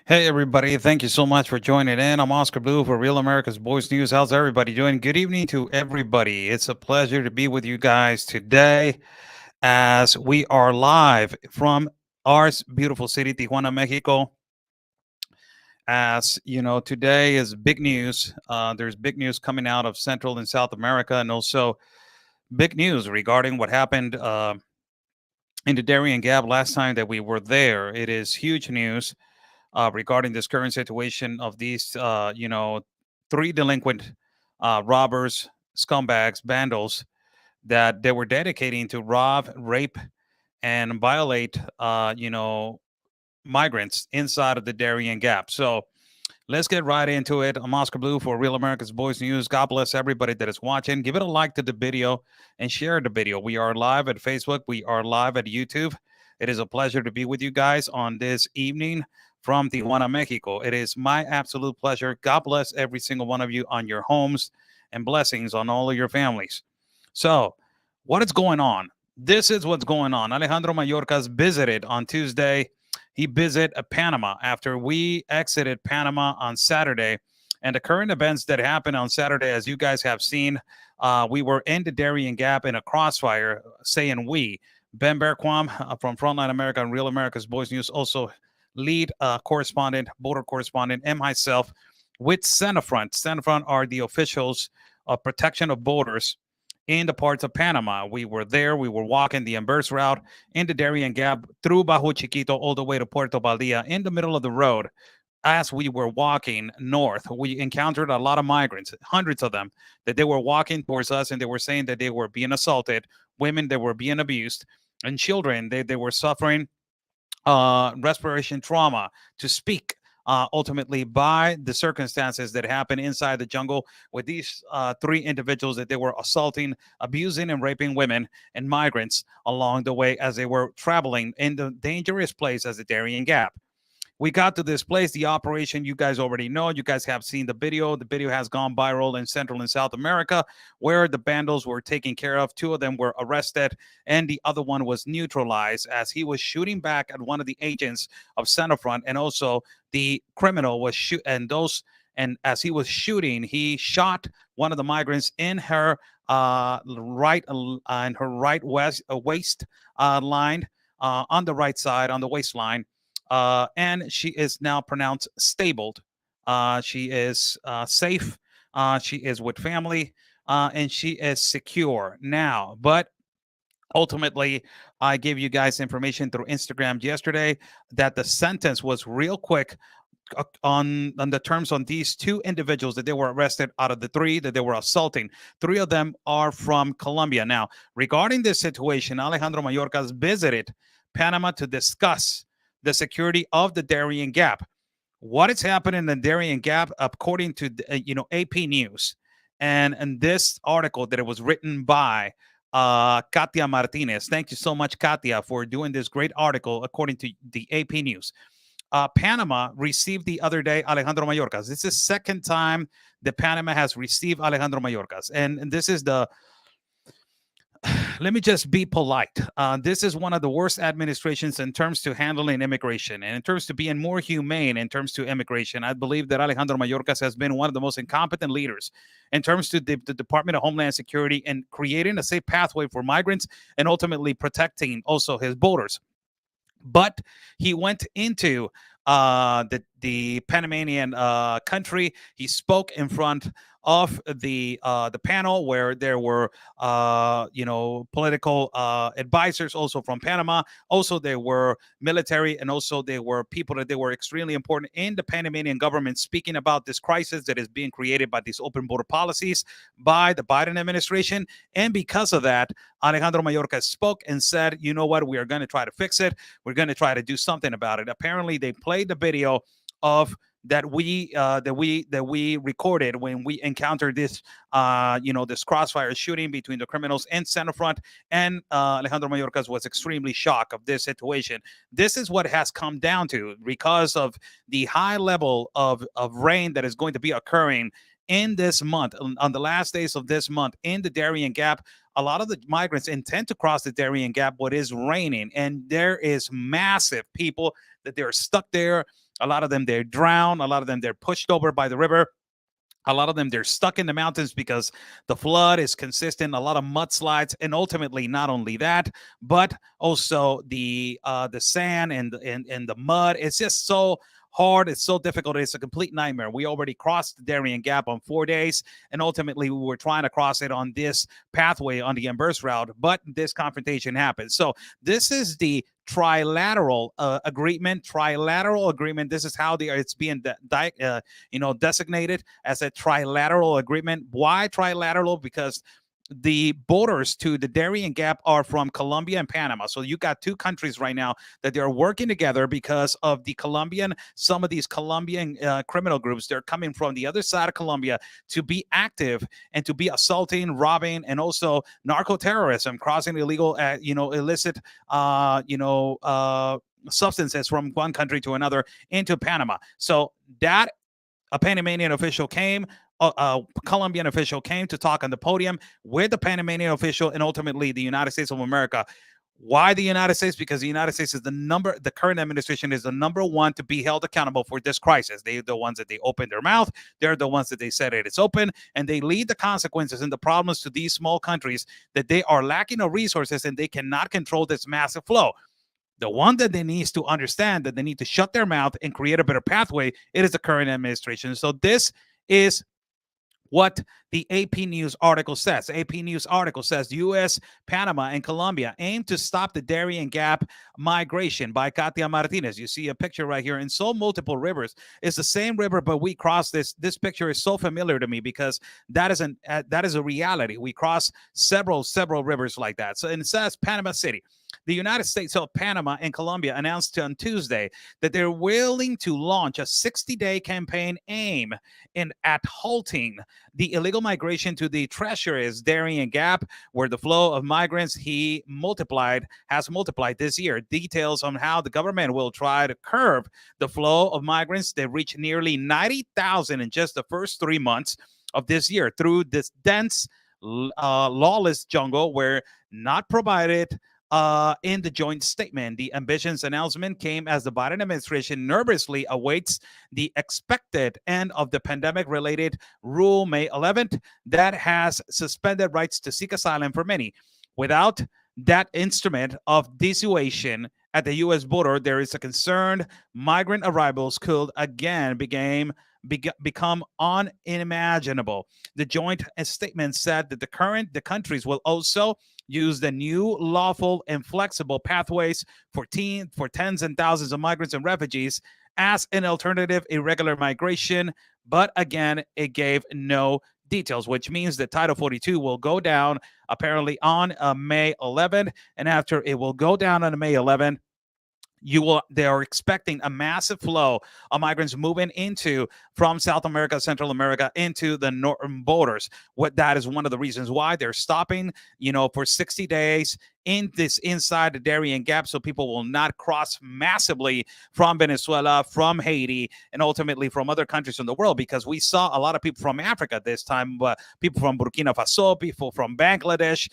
Hey, everybody. Thank you so much for joining in. I'm Oscar Blue for Real America's Boys News. How's everybody doing? Good evening to everybody. It's a pleasure to be with you guys today as we are live from our beautiful city, Tijuana, Mexico. As you know, today is big news. There's big news coming out of Central and South America, and also big news regarding what happened in the Darien Gap last time that we were there. It is huge news regarding this current situation of these, three delinquent robbers, scumbags, vandals that they were dedicating to rob, rape, and violate, migrants inside of the Darien Gap. So let's get right into it. I'm Oscar Blue for Real America's Boys News. God bless everybody that is watching. Give it a like to the video and share the video. We are live at Facebook. We are live at YouTube. It is a pleasure to be with you guys on this evening from Tijuana, Mexico. It is my absolute pleasure. God bless every single one of you on your homes and blessings on all of your families. So, what is going on? This is what's going on. Alejandro Mayorkas visited on Tuesday. He visited Panama after we exited Panama on Saturday. And the current events that happened on Saturday, as you guys have seen, we were in the Darien Gap in a crossfire, saying we. Ben Berquam from Frontline America and Real America's Boys News, also lead correspondent, border correspondent, and myself with Senafront. Senafront are the officials of protection of borders in the parts of Panama. We were there. We were walking the Inverse route in the Darien Gap through Bajo Chiquito all the way to Puerto Baldia. In the middle of the road, as we were walking north, we encountered a lot of migrants, hundreds of them, that they were walking towards us and they were saying that they were being assaulted, women that were being abused, and children, they were suffering respiration trauma to speak ultimately by the circumstances that happened inside the jungle with these three individuals that they were assaulting, abusing, and raping women and migrants along the way as they were traveling in the dangerous place as the Darien Gap. We got to this place, the operation you guys already know. You guys have seen the video. The video has gone viral in Central and South America, where the vandals were taken care of. Two of them were arrested, and the other one was neutralized as he was shooting back at one of the agents of Centerfront, and also the criminal was shoot and those. And as he was shooting, he shot one of the migrants in her right waist line, on the right side, on the waistline, and she is now pronounced stable. She is safe. She is with family, and she is secure now. But ultimately, I gave you guys information through Instagram yesterday that the sentence was real quick on the terms on these two individuals that they were arrested out of the three that they were assaulting. Three of them are from Colombia. Now, regarding this situation, Alejandro Mayorkas visited Panama to discuss the security of the Darien Gap. What is happening in the Darien Gap, according to AP News, and this article that it was written by Katia Martinez. Thank you so much, Katia, for doing this great article according to the AP News. Panama received the other day Alejandro Mayorkas. This is the second time that Panama has received Alejandro Mayorkas, and this is the let me just be polite. This is one of the worst administrations in terms to handling immigration and in terms to being more humane in terms to immigration. I believe that Alejandro Mayorkas has been one of the most incompetent leaders in terms to the Department of Homeland Security and creating a safe pathway for migrants and ultimately protecting also his borders. But he went into the Panamanian country. He spoke in front of the panel where there were political advisors also from Panama. Also, there were military, and also there were people that they were extremely important in the Panamanian government, speaking about this crisis that is being created by these open border policies by the Biden administration. And because of that, Alejandro Mayorkas spoke and said, you know what, we are going to try to fix it. We're going to try to do something about it. Apparently, they played the video of that we recorded when we encountered this this crossfire shooting between the criminals and Centerfront, and Alejandro Mayorkas was extremely shocked of this situation. This is what has come down to because of the high level of rain that is going to be occurring in this month, on the last days of this month in the Darien Gap. A lot of the migrants intend to cross the Darien Gap, but it is raining, and there is massive people that they're stuck there. A lot of them, they drown. A lot of them, they're pushed over by the river. A lot of them, they're stuck in the mountains because the flood is consistent. A lot of mudslides, and ultimately, not only that, but also the sand and the mud. It's just so hard. It's so difficult. It's a complete nightmare. We already crossed the Darien Gap on 4 days, and ultimately, we were trying to cross it on this pathway on the Embers route, but this confrontation happened. So this is the trilateral agreement. Trilateral agreement. This is how it's being designated as a trilateral agreement. Why trilateral? Because the borders to the Darien Gap are from Colombia and Panama. So you got two countries right now that they're working together because of some of these Colombian criminal groups. They're coming from the other side of Colombia to be active and to be assaulting, robbing, and also narco terrorism, crossing illegal, illicit, substances from one country to another into Panama. So that a Panamanian official came, a Colombian official came to talk on the podium with the Panamanian official and ultimately the United States of America. Why the United States? Because the United States is the current administration is the number one to be held accountable for this crisis. They're the ones that they opened their mouth. They're the ones that they said it's open, and they lead the consequences and the problems to these small countries that they are lacking of resources and they cannot control this massive flow. The one that they needs to understand that they need to shut their mouth and create a better pathway, it is the current administration. So this is what the AP News article says. AP News article says U.S., Panama, and Colombia aim to stop the Darien Gap migration by Katia Martinez. You see a picture right here, and so multiple rivers. It's the same river, but we cross this. This picture is so familiar to me because that is a reality. We cross several rivers like that. So, and it says Panama City. The United States of Panama and Colombia announced on Tuesday that they're willing to launch a 60-day campaign aimed at halting the illegal migration to the treacherous Darien Gap, where the flow of migrants has multiplied this year. Details on how the government will try to curb the flow of migrants that reached nearly 90,000 in just the first 3 months of this year through this dense, lawless jungle were not provided in the joint statement. The ambitions announcement came as the Biden administration nervously awaits the expected end of the pandemic-related rule May 11th that has suspended rights to seek asylum for many. Without that instrument of dissuasion at the U.S. border, there is a concern migrant arrivals could again become unimaginable. The joint statement said that the countries will also use the new lawful and flexible pathways for tens and thousands of migrants and refugees as an alternative irregular migration. But again, it gave no details, which means that Title 42 will go down apparently on May 11th. And after it will go down on May 11th, they are expecting a massive flow of migrants moving from South America, Central America into the northern borders. That is one of the reasons why they're stopping, for 60 days inside the Darien Gap, so people will not cross massively from Venezuela, from Haiti, and ultimately from other countries in the world, because we saw a lot of people from Africa this time, people from Burkina Faso, people from Bangladesh,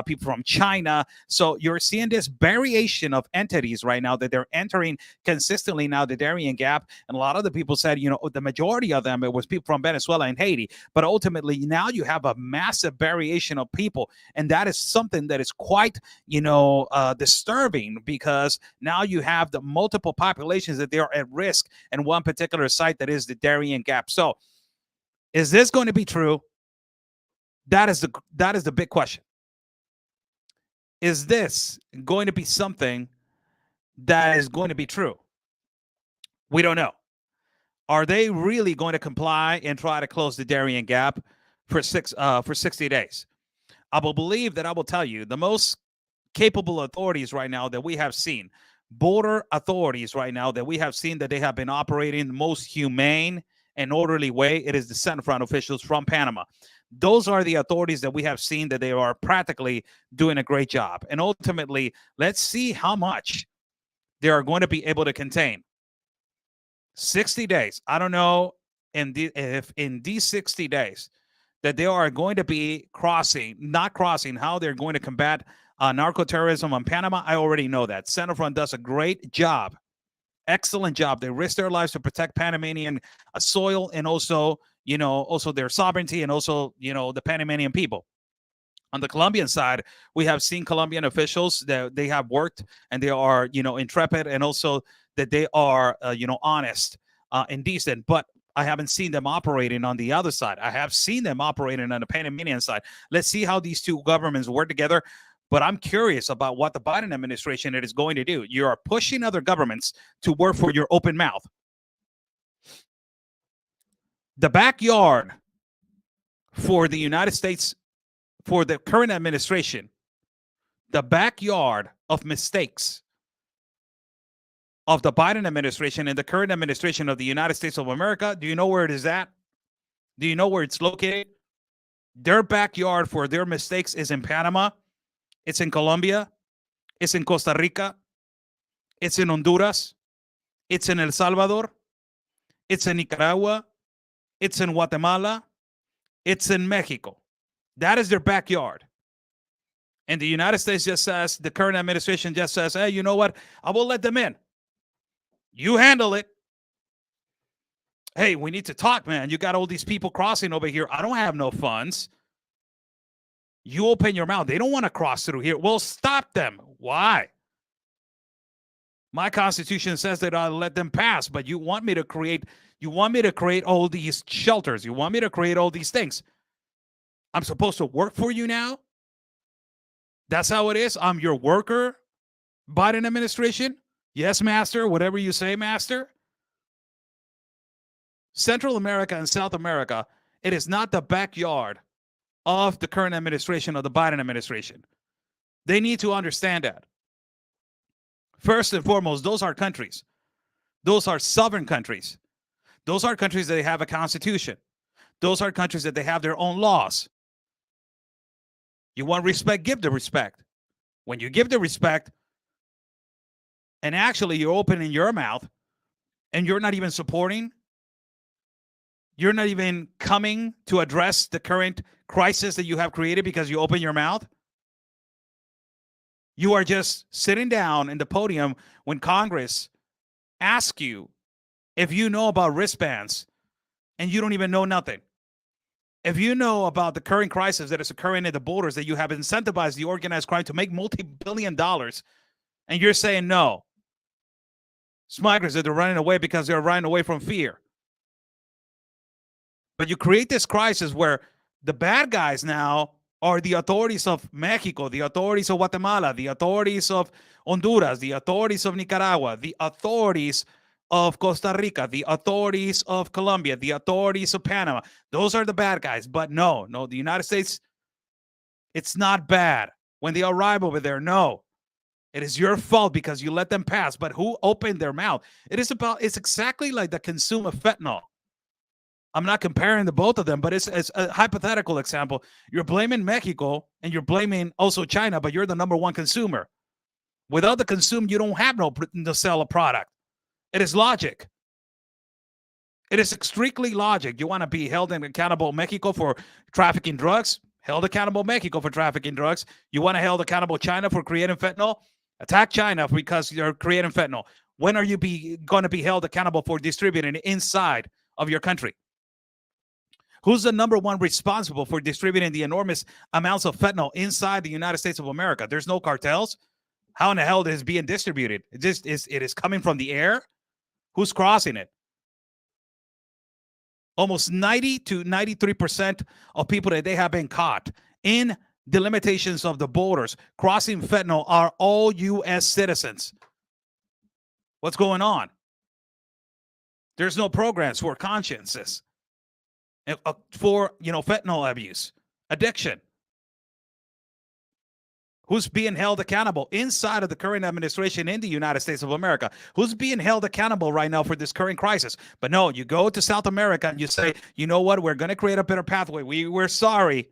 people from China. So you're seeing this variation of entities right now that they're entering consistently now the Darien Gap. And a lot of the people said, the majority of them, it was people from Venezuela and Haiti. But ultimately now you have a massive variation of people. And that is something that is quite disturbing, because now you have the multiple populations that they are at risk in one particular site, that is the Darien Gap. So is this going to be true? That is the big question. Is this going to be something that is going to be true? We don't know. Are they really going to comply and try to close the Darien Gap for 60 days? I will believe that I will tell you the most capable authorities right now that we have seen, border authorities right now that we have seen that they have been operating the most humane and orderly way, it is the Centrofront officials from Panama. Those are the authorities that we have seen that they are practically doing a great job. And ultimately, let's see how much they are going to be able to contain. 60 days. I don't know if in these 60 days that they are going to be not crossing, how they're going to combat narco terrorism on Panama. I already know that. Centrofront does a great job excellent job. They risk their lives to protect Panamanian soil and also, also their sovereignty and also, the Panamanian people. On the Colombian side, we have seen Colombian officials that they have worked and they are, intrepid, and also that they are, honest and decent. But I haven't seen them operating on the other side. I have seen them operating on the Panamanian side. Let's see how these two governments work together. But I'm curious about what the Biden administration is going to do. You are pushing other governments to work for your open mouth. The backyard for the United States, for the current administration, the backyard of mistakes of the Biden administration and the current administration of the United States of America, do you know where it is at? Do you know where it's located? Their backyard for their mistakes is in Panama. It's in Colombia. It's in Costa Rica. It's in Honduras. It's in El Salvador. It's in Nicaragua. It's in Guatemala. It's in Mexico. That is their backyard. And the United States just says, the current administration just says, hey, you know what? I will let them in. You handle it. Hey, we need to talk, man. You got all these people crossing over here. I don't have no funds. You open your mouth. They don't want to cross through here. Well, stop them. Why? My Constitution says that I'll let them pass, but you want me to create all these shelters. You want me to create all these things. I'm supposed to work for you now? That's how it is? I'm your worker, Biden administration? Yes, master, whatever you say, master. Central America and South America, it is not the backyard of the current administration of the Biden administration. They need to understand that. First and foremost, those are countries. Those are sovereign countries. Those are countries that they have a constitution. Those are countries that they have their own laws. You want respect, give the respect. When you give the respect, and actually you're opening your mouth, and you're not even supporting, you're not even coming to address the current crisis that you have created because you open your mouth. You are just sitting down in the podium when Congress asks you if you know about wristbands, and you don't even know nothing. If you know about the current crisis that is occurring at the borders, that you have incentivized the organized crime to make multi-billion dollars, and you're saying no. It's migrants that they're running away because they're running away from fear. But you create this crisis where the bad guys now are the authorities of Mexico, the authorities of Guatemala, the authorities of Honduras, the authorities of Nicaragua, the authorities of Costa Rica, the authorities of Colombia, the authorities of Panama. Those are the bad guys. But no, the United States, it's not bad. When they arrive over there, no. It is your fault because you let them pass. But who opened their mouth? It's exactly like the consume of fentanyl. I'm not comparing the both of them, but it's a hypothetical example. You're blaming Mexico and you're blaming also China, but you're the number one consumer. Without the consume, you don't have no sell a product. It is logic. It is strictly logic. You want to be held accountable Mexico for trafficking drugs? Held accountable Mexico for trafficking drugs. You want to held accountable China for creating fentanyl? Attack China because you're creating fentanyl. When are you going to be held accountable for distributing it inside of your country? Who's the number one responsible for distributing the enormous amounts of fentanyl inside the United States of America? There's no cartels. How in the hell is it being distributed? It is coming from the air. Who's crossing it? Almost 90 to 93% of people that they have been caught in the limitations of the borders crossing fentanyl are all U.S. citizens. What's going on? There's no programs for consciences, for fentanyl abuse, addiction. Who's being held accountable inside of the current administration in the United States of America? Who's being held accountable right now for this current crisis? But no, you go to South America and you say, you know what? We're going to create a better pathway. We're sorry.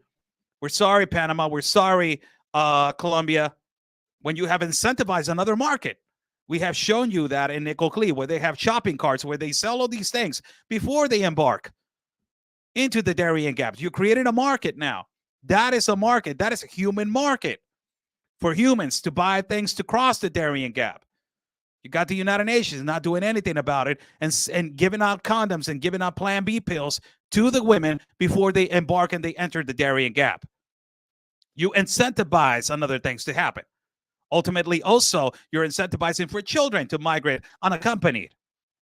We're sorry, Panama. We're sorry, Colombia. When you have incentivized another market. We have shown you that in Nicoclí, where they have shopping carts, where they sell all these things before they embark into the Darien Gap. You created a market now. That is a market. That is a human market. For humans to buy things to cross the Darien Gap. You got the United Nations not doing anything about it and giving out condoms and giving out Plan B pills to the women before they embark and they enter the Darien Gap. You incentivize another things to happen. Ultimately, also, you're incentivizing for children to migrate unaccompanied.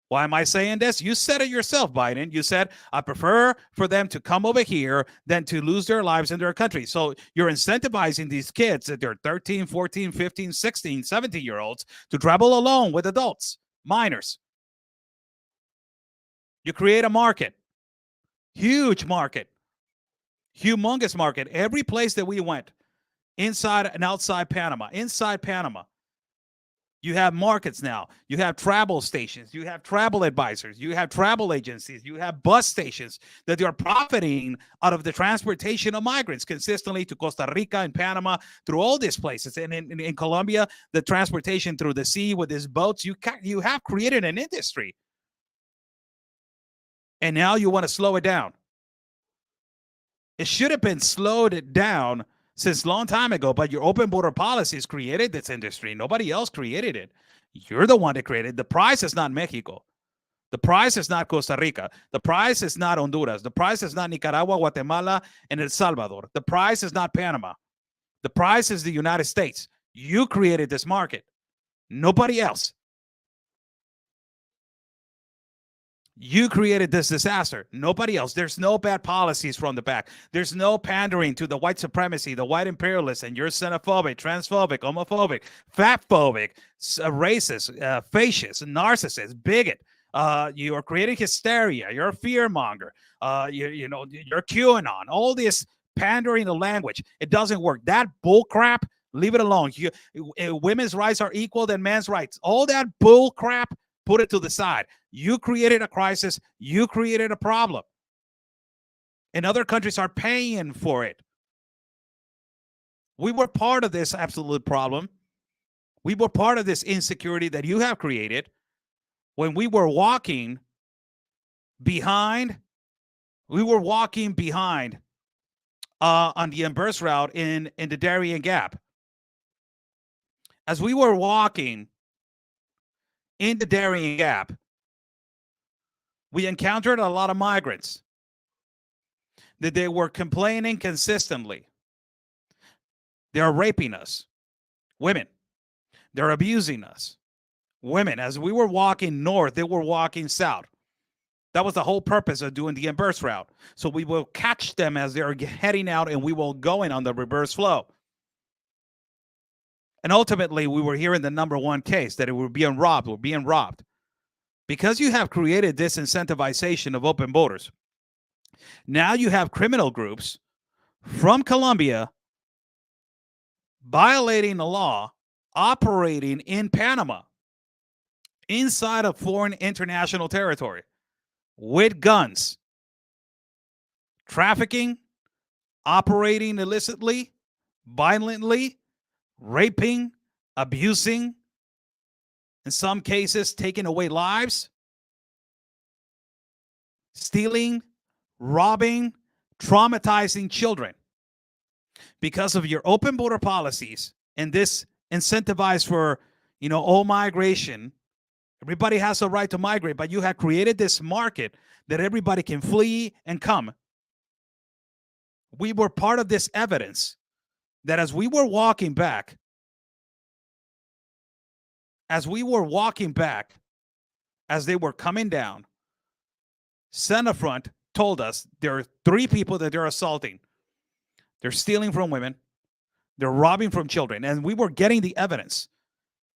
Why am I saying this? You said it yourself, Biden. You said, I prefer for them to come over here than to lose their lives in their country. So you're incentivizing these kids that they're 13, 14, 15, 16, 17-year-olds to travel alone with adults, minors. You create a market, huge market, humongous market. Every place that we went, inside and outside Panama, you have markets now. You have travel stations. You have travel advisors. You have travel agencies. You have bus stations that are profiting out of the transportation of migrants consistently to Costa Rica and Panama, through all these places. And in Colombia, the transportation through the sea with these boats, you have created an industry. And now you want to slow it down. It should have been slowed down since a long time ago, but your open border policies created this industry. Nobody else created it. You're the one that created it. The prize is not Mexico. The prize is not Costa Rica. The prize is not Honduras. The prize is not Nicaragua, Guatemala, and El Salvador. The prize is not Panama. The prize is the United States. You created this market. Nobody else. You created this disaster. Nobody else. There's no bad policies from the back. There's no pandering to the white supremacy, the white imperialists, and you're xenophobic, transphobic, homophobic, fatphobic, racist, fascist, narcissist, bigot. You are creating hysteria. You're a fear monger. You're QAnon. All this pandering the language. It doesn't work. That bull crap, leave it alone. Women's rights are equal than men's rights. All that bull crap, put it to the side. You created a crisis. You created a problem. And other countries are paying for it. We were part of this absolute problem. We were part of this insecurity that you have created when we were walking behind. On the Embrace route in the Darien Gap. As we were walking in the Darien Gap, we encountered a lot of migrants that they were complaining consistently. They're raping us, women. They're abusing us, women. As we were walking north, they were walking south. That was the whole purpose of doing the Embrace route. So we will catch them as they're heading out and we will go in on the reverse flow. And ultimately, we were hearing the number one case that we're being robbed. We're being robbed. Because you have created this incentivization of open borders. Now you have criminal groups from Colombia violating the law, operating in Panama, inside of foreign international territory, with guns, trafficking, operating illicitly, violently, raping, abusing, in some cases taking away lives, stealing, robbing, traumatizing children. Because of your open border policies and this incentivized for, all migration, everybody has a right to migrate, but you have created this market that everybody can flee and come. We were part of this evidence that as we were walking back, as they were coming down, Centerfront told us there are 3 people that they're assaulting. They're stealing from women. They're robbing from children. And we were getting the evidence.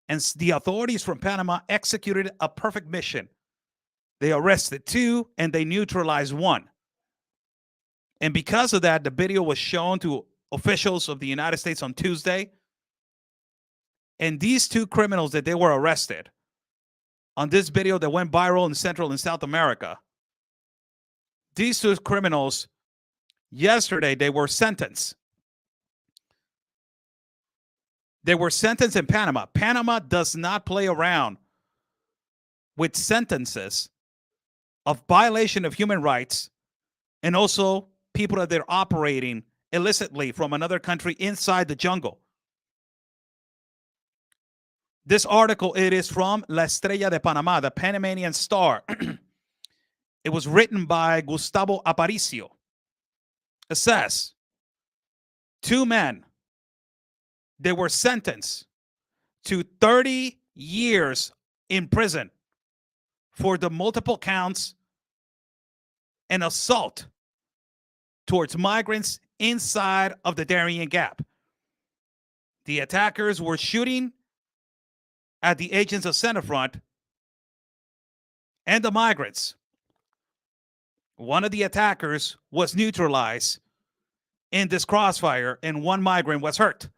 And the authorities from Panama executed a perfect mission. They arrested 2 and they neutralized 1. And because of that, the video was shown to officials of the United States on Tuesday. And these 2 criminals that they were arrested on this video that went viral in Central and South America, these 2 criminals, yesterday, they were sentenced. They were sentenced in Panama. Panama does not play around with sentences of violation of human rights and also people that they're operating illicitly from another country inside the jungle. This article, it is from La Estrella de Panama, the Panamanian Star. It was written by Gustavo Aparicio. It says, two men, they were sentenced to 30 years in prison for the multiple counts and assault towards migrants inside of the Darien Gap. The attackers were shooting at the agents of Centerfront and the migrants. One of the attackers was neutralized in this crossfire, and one migrant was hurt.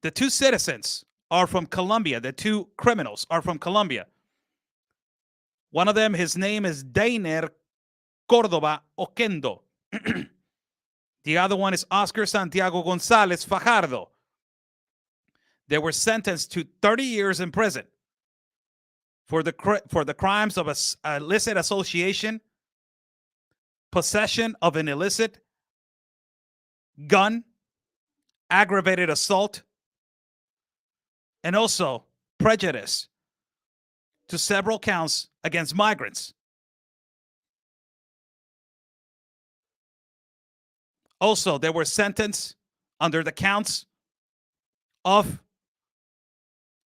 The two citizens are from Colombia. The two criminals are from Colombia. One of them, his name is Dainer Cordova Oquendo. The other one is Oscar Santiago Gonzalez Fajardo. They were sentenced to 30 years in prison for the crimes of illicit association, possession of an illicit gun, aggravated assault, and also prejudice to several counts against migrants. Also, they were sentenced under the counts of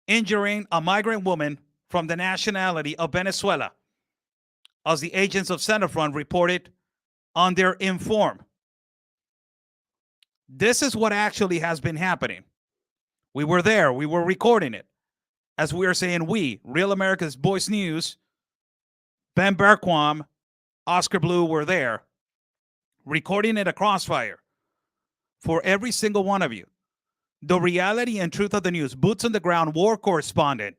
injuring a migrant woman from the nationality of Venezuela, as the agents of Centerfront reported on their Inform. This is what actually has been happening. We were there. We were recording it. As we are saying, we, Real America's Voice News, Ben Berquam, Oscar Blue were there, recording it a crossfire for every single one of you. The reality and truth of the news, boots on the ground, war correspondent,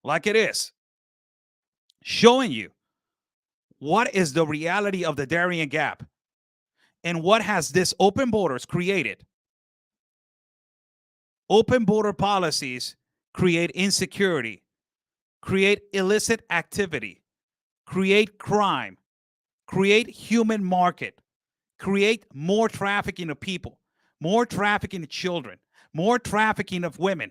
like it is, showing you what is the reality of the Darien Gap and what has this open borders created. Open border policies create insecurity, create illicit activity, create crime, create human market, create more trafficking of people, more trafficking of children, more trafficking of women.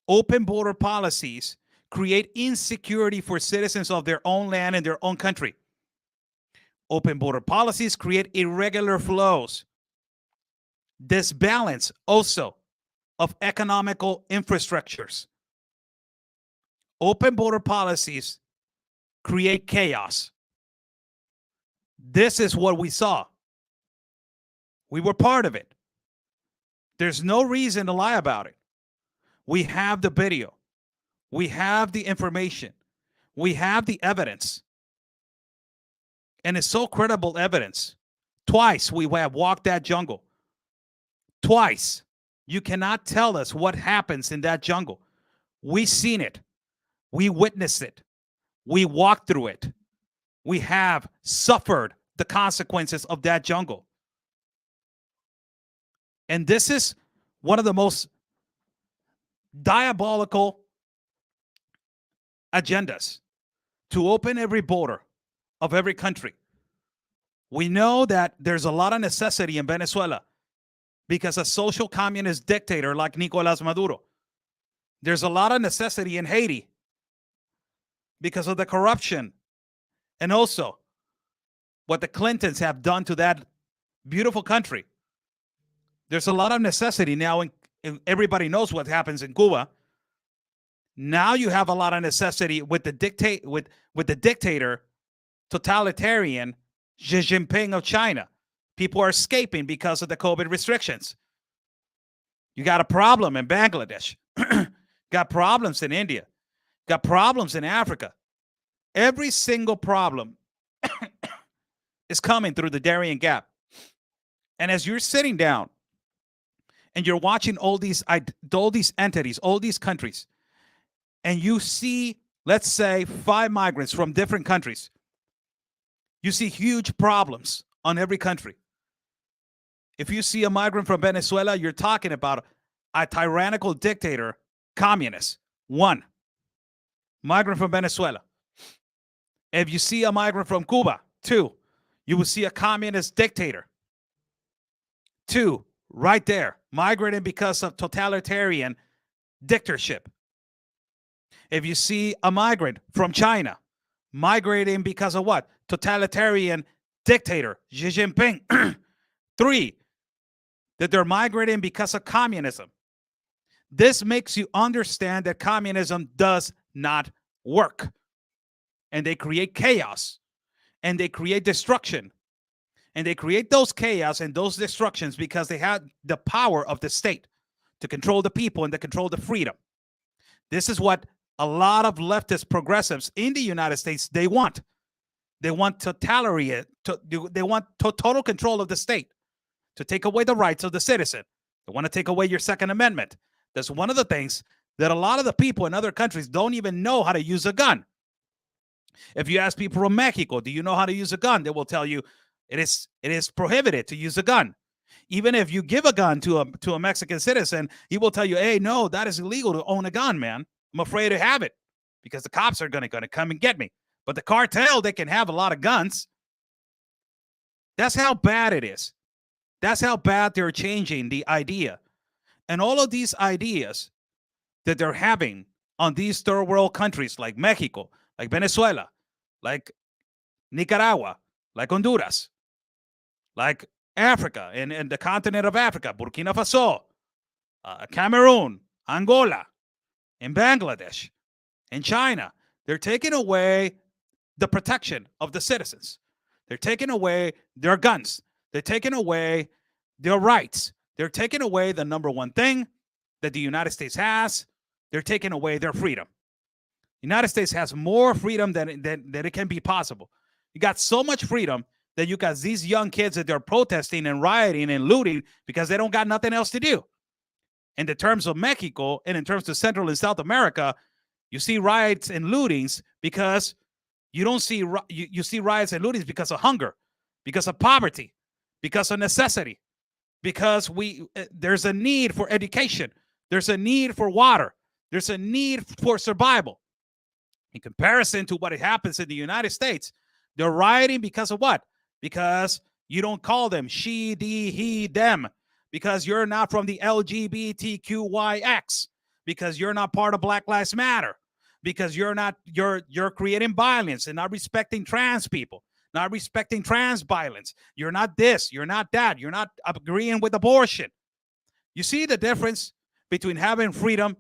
Open border policies create insecurity for citizens of their own land and their own country. Open border policies create irregular flows. Disbalance also of economical infrastructures. Open border policies create chaos. This is what we saw. We were part of it. There's no reason to lie about it. We have the video. We have the information. We have the evidence. And it's so credible evidence. Twice we have walked that jungle. Twice. You cannot tell us what happens in that jungle. We seen it. We witnessed it. We walked through it. We have suffered the consequences of that jungle. And this is one of the most diabolical agendas, to open every border of every country. We know that there's a lot of necessity in Venezuela because a social communist dictator like Nicolás Maduro. There's a lot of necessity in Haiti because of the corruption and also what the Clintons have done to that beautiful country. There's a lot of necessity now, and everybody knows what happens in Cuba. Now you have a lot of necessity with the dictator, totalitarian Xi Jinping of China. People are escaping because of the COVID restrictions. You got a problem in Bangladesh. Got problems in India. Got problems in Africa. Every single problem is coming through the Darien Gap. And as you're sitting down and you're watching all these entities, all these countries, and you see, let's say, 5 migrants from different countries, you see huge problems on every country. If you see a migrant from Venezuela, you're talking about a tyrannical dictator, communist. 1. Migrant from Venezuela. If you see a migrant from Cuba, 2. You will see a communist dictator. 2. right there, migrating because of totalitarian dictatorship. If you see a migrant from China migrating because of what? Totalitarian dictator Xi Jinping. Three, that they're migrating because of communism. This makes you understand that communism does not work. And they create chaos and they create destruction. And they create those chaos and those destructions because they have the power of the state to control the people and to control the freedom. This is what a lot of leftist progressives in the United States, they want. They want totalitarian, they want total control of the state, to take away the rights of the citizen. They want to take away your Second Amendment. That's one of the things that a lot of the people in other countries don't even know how to use a gun. If you ask people from Mexico, do you know how to use a gun? They will tell you it is prohibited to use a gun. Even if you give a gun to a Mexican citizen, he will tell you, hey, no, that is illegal to own a gun, man. I'm afraid to have it because the cops are going to come and get me. But the cartel, they can have a lot of guns. That's how bad it is. That's how bad they're changing the idea. And all of these ideas that they're having on these third world countries like Mexico, like Venezuela, like Nicaragua, like Honduras, like Africa and the continent of Africa, Burkina Faso, Cameroon, Angola, and Bangladesh, and China. They're taking away the protection of the citizens. They're taking away their guns. They're taking away their rights. They're taking away the number one thing that the United States has. They're taking away their freedom. The United States has more freedom than it can be possible. You got so much freedom that you got these young kids that they're protesting and rioting and looting because they don't got nothing else to do. In the terms of Mexico and in terms of Central and South America, you see riots and lootings because you don't see you see riots and lootings because of hunger, because of poverty, because of necessity, because there's a need for education, there's a need for water, there's a need for survival. In comparison to what happens in the United States, they're rioting because of what? Because you don't call them she, he, them, because you're not from the LGBTQYX, because you're not part of Black Lives Matter, because you're creating violence and not respecting trans people, not respecting trans violence. You're not this, you're not that, you're not agreeing with abortion. You see the difference between having freedom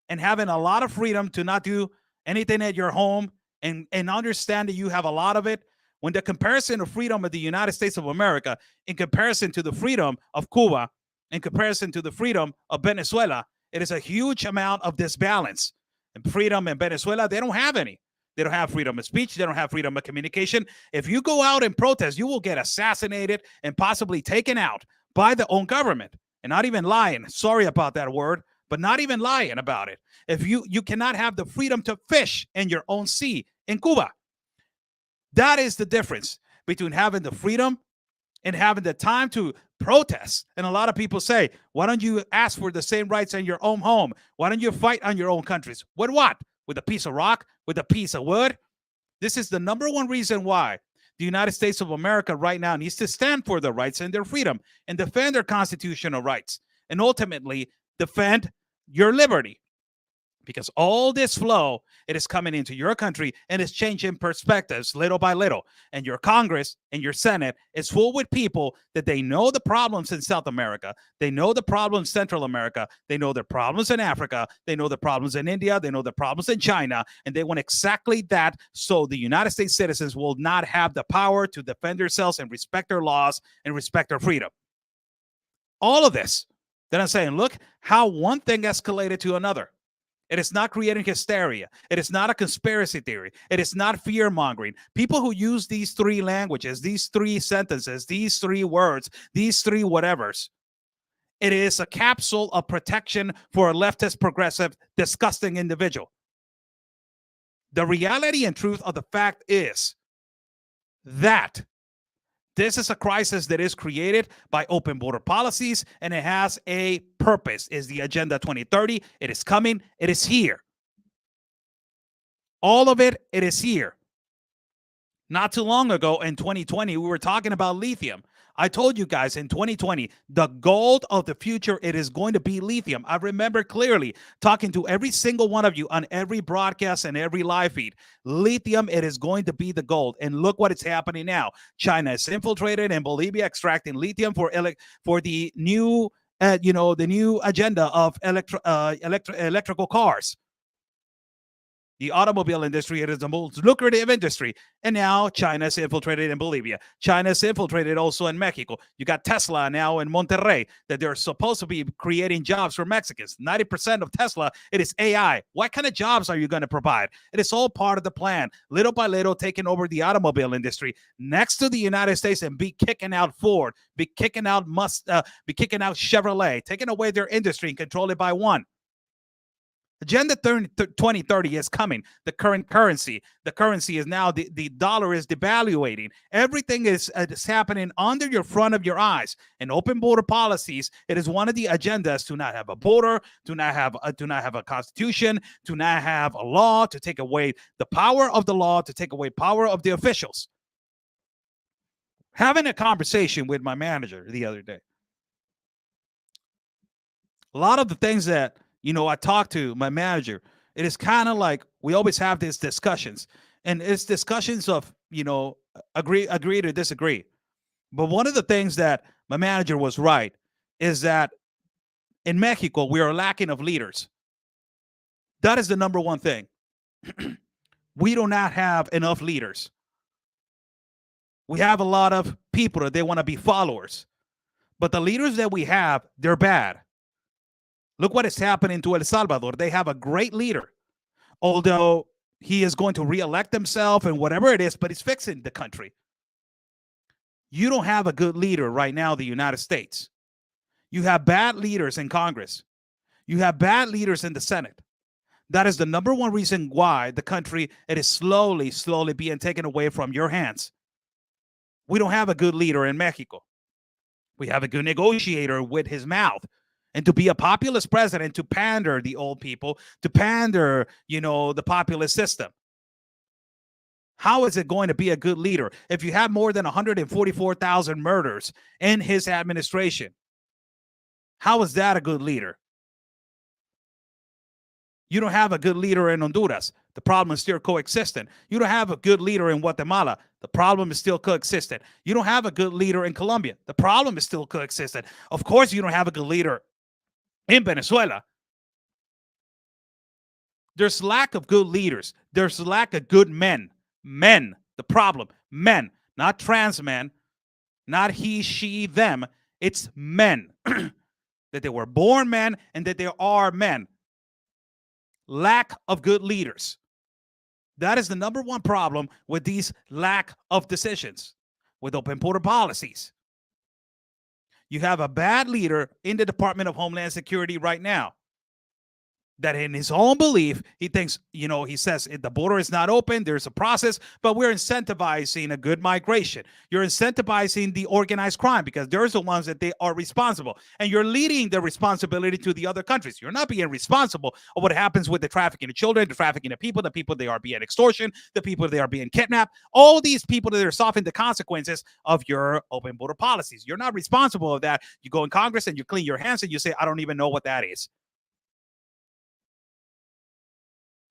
and having a lot of freedom to not do anything at your home and understand that you have a lot of it, when the comparison of freedom of the United States of America in comparison to the freedom of Cuba, in comparison to the freedom of Venezuela, it is a huge amount of disbalance. And freedom in Venezuela, they don't have any. They don't have freedom of speech. They don't have freedom of communication. If you go out and protest, you will get assassinated and possibly taken out by the own government. And not even lying. Sorry about that word, but not even lying about it. If you cannot have the freedom to fish in your own sea in Cuba. That is the difference between having the freedom and having the time to protest. And a lot of people say, why don't you ask for the same rights in your own home? Why don't you fight on your own countries? With what? With a piece of rock? With a piece of wood? This is the number one reason why the United States of America right now needs to stand for their rights and their freedom and defend their constitutional rights and ultimately defend your liberty. Because all this flow, it is coming into your country and it's changing perspectives little by little. And your Congress and your Senate is full with people that they know the problems in South America. They know the problems in Central America. They know the problems in Africa. They know the problems in India. They know the problems in China. And they want exactly that so the United States citizens will not have the power to defend themselves and respect their laws and respect their freedom. All of this that I'm saying, look how one thing escalated to another. It is not creating hysteria. It is not a conspiracy theory. It is not fear mongering. People who use these three languages, these three sentences, these three words, these three whatevers, it is a capsule of protection for a leftist, progressive, disgusting individual. The reality and truth of the fact is that this is a crisis that is created by open border policies, and it has a purpose. It's the Agenda 2030. It is coming. It is here. All of it, it is here. Not too long ago in 2020, we were talking about lithium. I told you guys in 2020, the gold of the future, it is going to be lithium. I remember clearly talking to every single one of you on every broadcast and every live feed. Lithium, it is going to be the gold. And look what is happening now. China is infiltrated in Bolivia, extracting lithium for the new, the new agenda of electrical cars. The automobile industry, it is the most lucrative industry. And now China's infiltrated in Bolivia. China's infiltrated also in Mexico. You got Tesla now in Monterrey that they're supposed to be creating jobs for Mexicans. 90% of Tesla, it is AI. What kind of jobs are you going to provide? It is all part of the plan. Little by little, taking over the automobile industry next to the United States and be kicking out Ford, be kicking out Chevrolet, taking away their industry and control it by one. Agenda 2030 is coming. The current currency, the currency is now, the dollar is devaluating. Everything is happening under your front of your eyes. And open border policies, it is one of the agendas to not have a border, to not have a constitution, to not have a law, to take away the power of the law, to take away power of the officials. Having a conversation with my manager the other day. A lot of the things that I talked to my manager, it is kind of like we always have these discussions, and it's discussions of, agree to disagree. But one of the things that my manager was right is that in Mexico, we are lacking of leaders. That is the number one thing. We do not have enough leaders. We have a lot of people that they want to be followers, but the leaders that we have, they're bad. Look what is happening to El Salvador. They have a great leader, although he is going to reelect himself and whatever it is, but he's fixing the country. You don't have a good leader right now in the United States. You have bad leaders in Congress. You have bad leaders in the Senate. That is the number one reason why the country, it is slowly being taken away from your hands. We don't have a good leader in Mexico. We have a good negotiator with his mouth. And to be a populist president, to pander the old people, to pander, the populist system. How is it going to be a good leader if you have more than 144,000 murders in his administration? How is that a good leader? You don't have a good leader in Honduras. The problem is still coexistent. You don't have a good leader in Guatemala. The problem is still coexistent. You don't have a good leader in Colombia. The problem is still coexistent. Of course, you don't have a good leader in Venezuela. There's lack of good leaders. There's lack of good men. Men, the problem. Men, not trans men, not he, she, them. It's men. That they were born men and that they are men. Lack of good leaders. That is the number one problem with these lack of decisions, with open border policies. You have a bad leader in the Department of Homeland Security right now that in his own belief, he thinks, he says the border is not open, there's a process, but we're incentivizing a good migration. You're incentivizing the organized crime because they're the ones that they are responsible. And you're leading the responsibility to the other countries. You're not being responsible of what happens with the trafficking of children, the trafficking of people, the people they are being extortion, the people they are being kidnapped, all these people that are suffering the consequences of your open border policies. You're not responsible of that. You go in Congress and you clean your hands and you say, I don't even know what that is.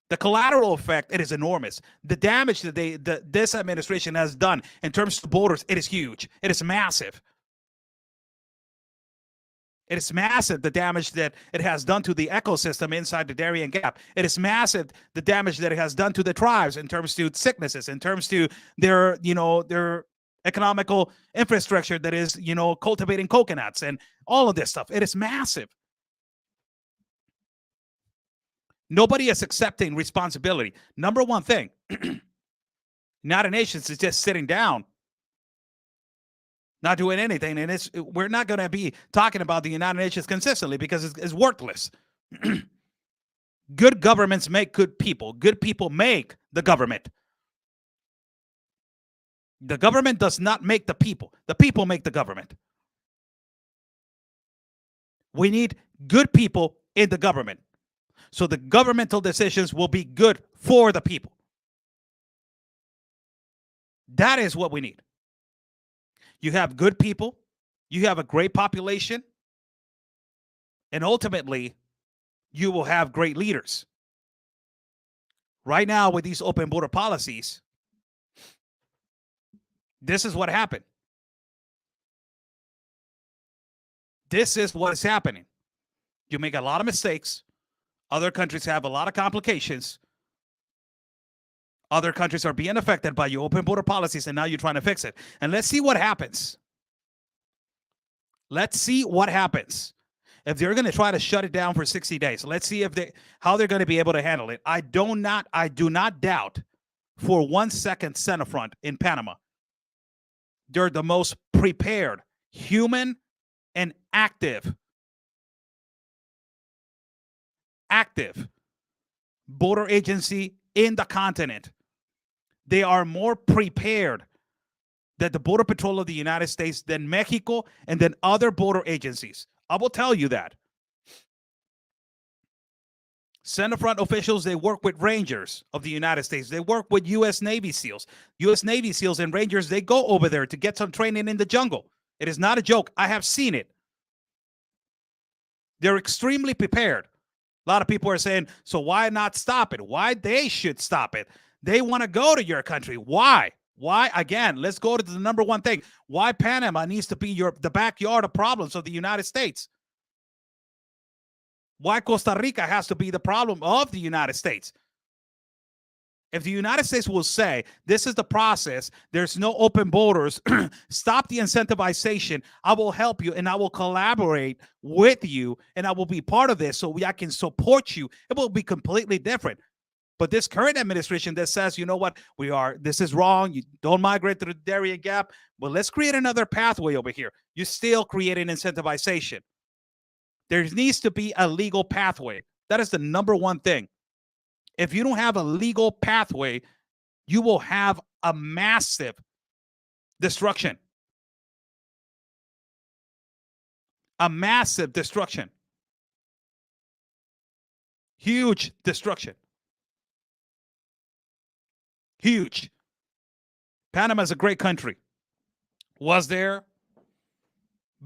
The collateral effect, it is enormous. The damage that this administration has done in terms of borders, it is huge. It is massive. It is massive, the damage that it has done to the ecosystem inside the Darien Gap. It is massive, the damage that it has done to the tribes in terms to sicknesses, in terms to their economical infrastructure that is, cultivating coconuts and all of this stuff. It is massive. Nobody is accepting responsibility. Number one thing, United Nations is just sitting down, not doing anything. And we're not going to be talking about the United Nations consistently because it's worthless. Good governments make good people. Good people make the government. The government does not make the people. The people make the government. We need good people in the government. So the governmental decisions will be good for the people. That is what we need. You have good people, you have a great population, and ultimately, you will have great leaders. Right now, with these open border policies, this is what happened. This is what is happening. You make a lot of mistakes. Other countries have a lot of complications. Other countries are being affected by your open border policies, and now you're trying to fix it. And let's see what happens. Let's see what happens. If they're going to try to shut it down for 60 days, let's see how they're going to be able to handle it. I do not doubt for 1 second Centerfront in Panama. They're the most prepared, human, and active border agency in the continent. They are more prepared than the Border Patrol of the United States, than Mexico, and than other border agencies. I will tell you that. Centerfront officials, they work with Rangers of the United States. They work with U.S. Navy SEALs. U.S. Navy SEALs and Rangers, they go over there to get some training in the jungle. It is not a joke. I have seen it. They're extremely prepared. A lot of people are saying, so why not stop it? Why they should stop it? They want to go to your country. Why? Why? Again, let's go to the number one thing. Why Panama needs to be the backyard of problems of the United States? Why Costa Rica has to be the problem of the United States? If the United States will say, this is the process, there's no open borders, stop the incentivization, I will help you and I will collaborate with you and I will be part of this so I can support you, it will be completely different. But this current administration that says, you know what, this is wrong, you don't migrate through the Darien Gap, but let's create another pathway over here. You still create an incentivization. There needs to be a legal pathway. That is the number one thing. If you don't have a legal pathway, you will have a massive destruction. A massive destruction. Huge destruction. Huge. Panama is a great country. Was there,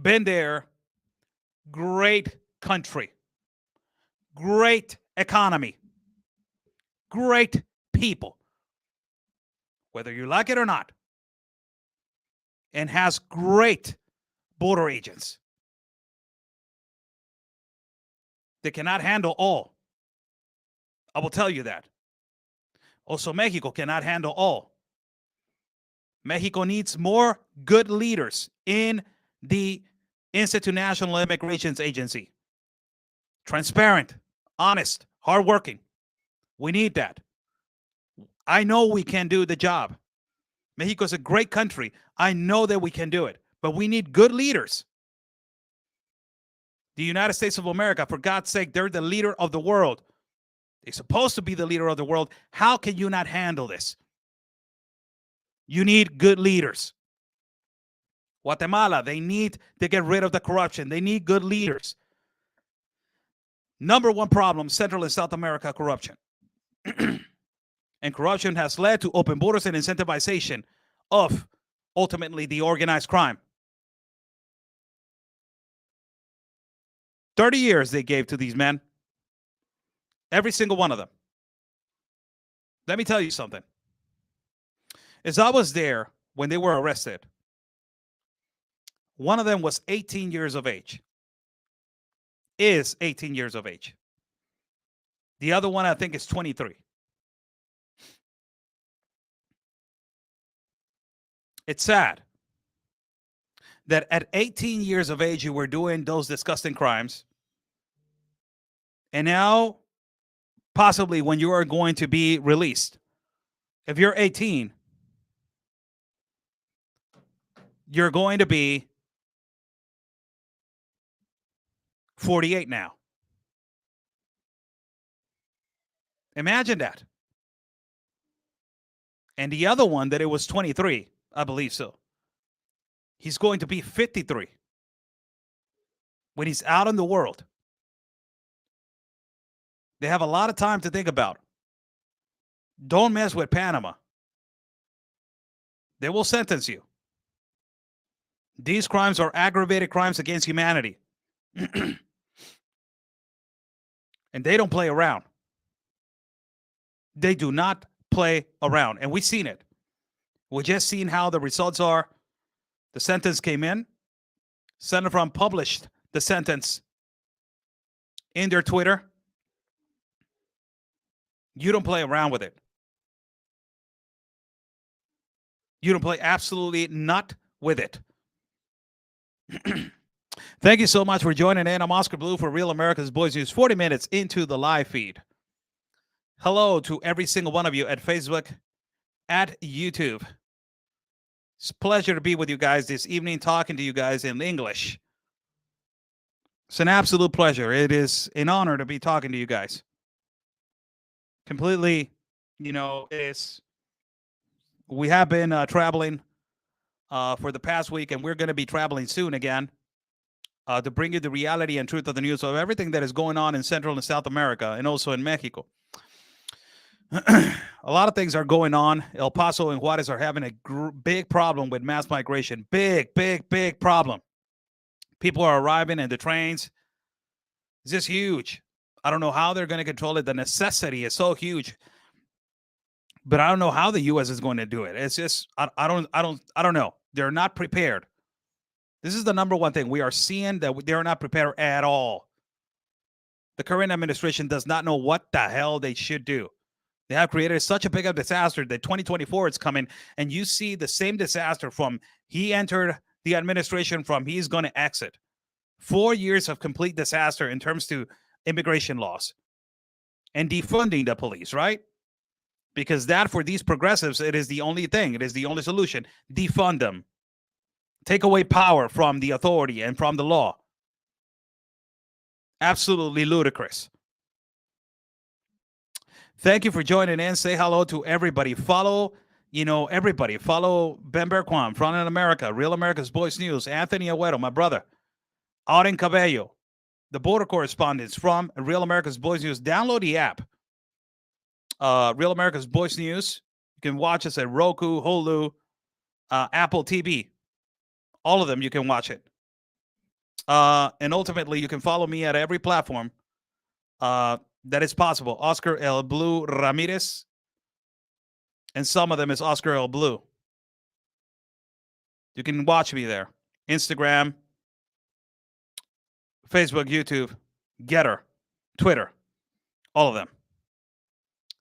been there, great country, great economy, great people, whether you like it or not, and has great border agents. They cannot handle all. I will tell you that. Also, Mexico cannot handle all. Mexico needs more good leaders in the Institute National Immigration Agency. Transparent, honest, hardworking. We need that. I know we can do the job. Mexico is a great country. I know that we can do it, but we need good leaders. The United States of America, for God's sake, they're the leader of the world. They're supposed to be the leader of the world. How can you not handle this? You need good leaders. Guatemala, they need to get rid of the corruption. They need good leaders. Number one problem, Central and South America, corruption. And corruption has led to open borders and incentivization of, ultimately, the organized crime. 30 years they gave to these men. Every single one of them. Let me tell you something. As I was there when they were arrested, one of them was 18 years of age. Is 18 years of age. The other one, I think, is 23. It's sad that at 18 years of age, you were doing those disgusting crimes. And now, possibly when you are going to be released, if you're 18, you're going to be 48 now. Imagine that. And the other one, that it was 23, I believe so. He's going to be 53 when he's out in the world. They have a lot of time to think about. Don't mess with Panama. They will sentence you. These crimes are aggravated crimes against humanity. And they don't play around. They do not play around. And we've seen it. We just seen how the results are. The sentence came in. Senator Trump published the sentence in their Twitter. You don't play around with it. You don't play absolutely not with it. Thank you so much for joining in. I'm Oscar Blue for Real America's Boys News, 40 minutes into the live feed. Hello to every single one of you at Facebook, at YouTube. It's a pleasure to be with you guys this evening, talking to you guys in English. It's an absolute pleasure. It is an honor to be talking to you guys. Completely, we have been traveling for the past week, and we're going to be traveling soon again to bring you the reality and truth of the news of everything that is going on in Central and South America and also in Mexico. A lot of things are going on. El Paso and Juarez are having a big problem with mass migration. Big problem. People are arriving in the trains. It's just huge. I don't know how they're going to control it. The necessity is so huge. But I don't know how the U.S. is going to do it. It's just I don't know. They're not prepared. This is the number one thing. We are seeing that they're not prepared at all. The current administration does not know what the hell they should do. They have created such a big of disaster that 2024 is coming, and you see the same disaster from he entered the administration from he's going to exit. 4 years of complete disaster in terms to immigration laws and defunding the police, right? Because that for these progressives, it is the only thing. It is the only solution. Defund them. Take away power from the authority and from the law. Absolutely ludicrous. Thank you for joining in. Say hello to everybody. Follow, everybody. Follow Ben Berquam, Front in America, Real America's Boys News, Anthony Agüero, my brother, Auden Cabello, the border correspondents from Real America's Boys News. Download the app, Real America's Boys News. You can watch us at Roku, Hulu, Apple TV. All of them, you can watch it. And ultimately, you can follow me at every platform that is possible. Oscar El Blue Ramirez. And some of them is Oscar El Blue. You can watch me there. Instagram, Facebook, YouTube, Getter, Twitter, all of them.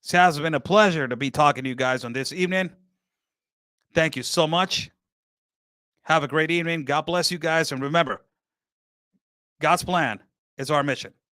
It has been a pleasure to be talking to you guys on this evening. Thank you so much. Have a great evening. God bless you guys. And remember, God's plan is our mission.